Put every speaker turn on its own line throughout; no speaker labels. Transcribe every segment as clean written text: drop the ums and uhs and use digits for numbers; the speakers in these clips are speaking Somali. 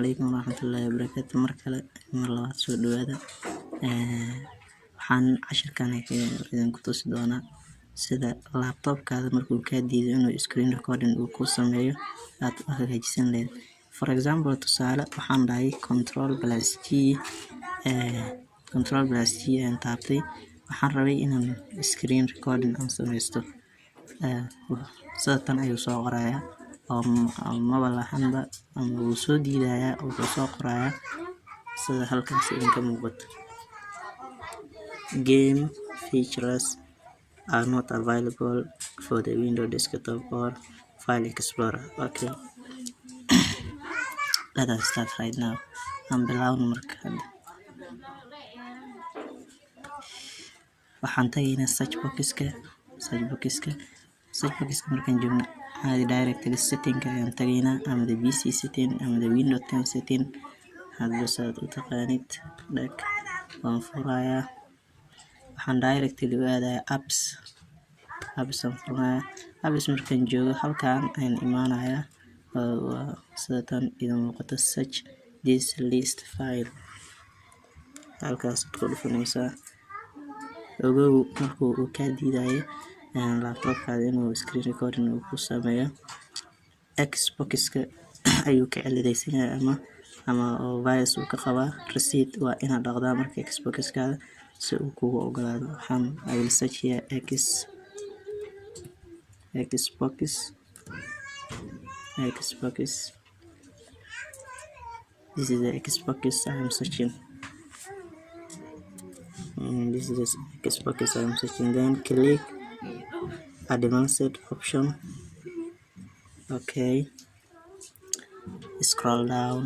عليكم ورحمة الله وبركاته. مركلة مرة سو دوادا waxaan cashirkan idinku tusi doonaa sida laptopkaada markuu ka diido inuu screen recording uu ku sameeyo aad u hagaajisan lahayd. For example, tusaale waxaan dhahay control+G aan taabtay, waxaan rabay inaan screen recording aan sameysto. Sida tan ayuu soo qorayaa oo maba lahanba ama wuu soo diidayaa oo wuxuu soo qorayaa sida halkaas idinka muuqato. Game features are not available for the Windows desktop or File Explorer. Okay, let us start right now. Aan bilaawno marka hadda. Waxaan tagaynaa search box-ka markaan joogno caadi directly setting-ka ayaan tagaynaa, ama the PC setting ama the Windows 10 setting hadba saad u taqaanid. Dhag waan furayaa, waxaan directly u aadayaa apps aan furayaa. Apps markaan joogo halkaan ayaan imaanayaa oo sida tan idin muuqato search this list file. Halkaas ku dhufanaysaa. Ogow markuu uu ka diidayo laptopkaada inuu screen recording uu ku sameeyo, Xbox-ka ayuu ka cilidaysan yahay ama virus uu ka qabaa. Receipt waa inaad dhaqdaa marka Xbox-kaada si uu kugu ogolaado. I will search here Xbox. This is the Xbox I am searching. This is the Xbox I am searching. Then click advanced option. Okay, scroll down,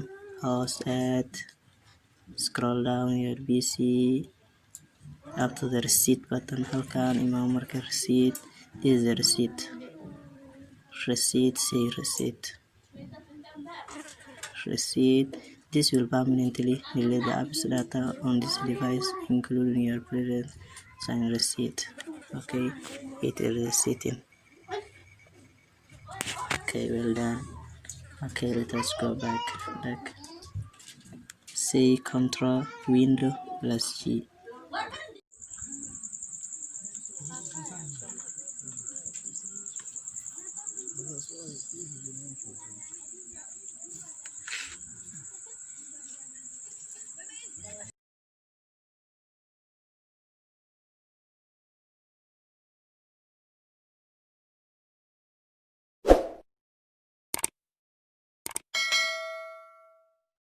scroll down your PC up to the receipt button. Halkaan imaam marka receipt. This is the receipt. This will permanently delete the app's data on this device, including your previous signed receipt. Okay, it is resetting. Okay, well done. Okay, let us go back. Say Control+G.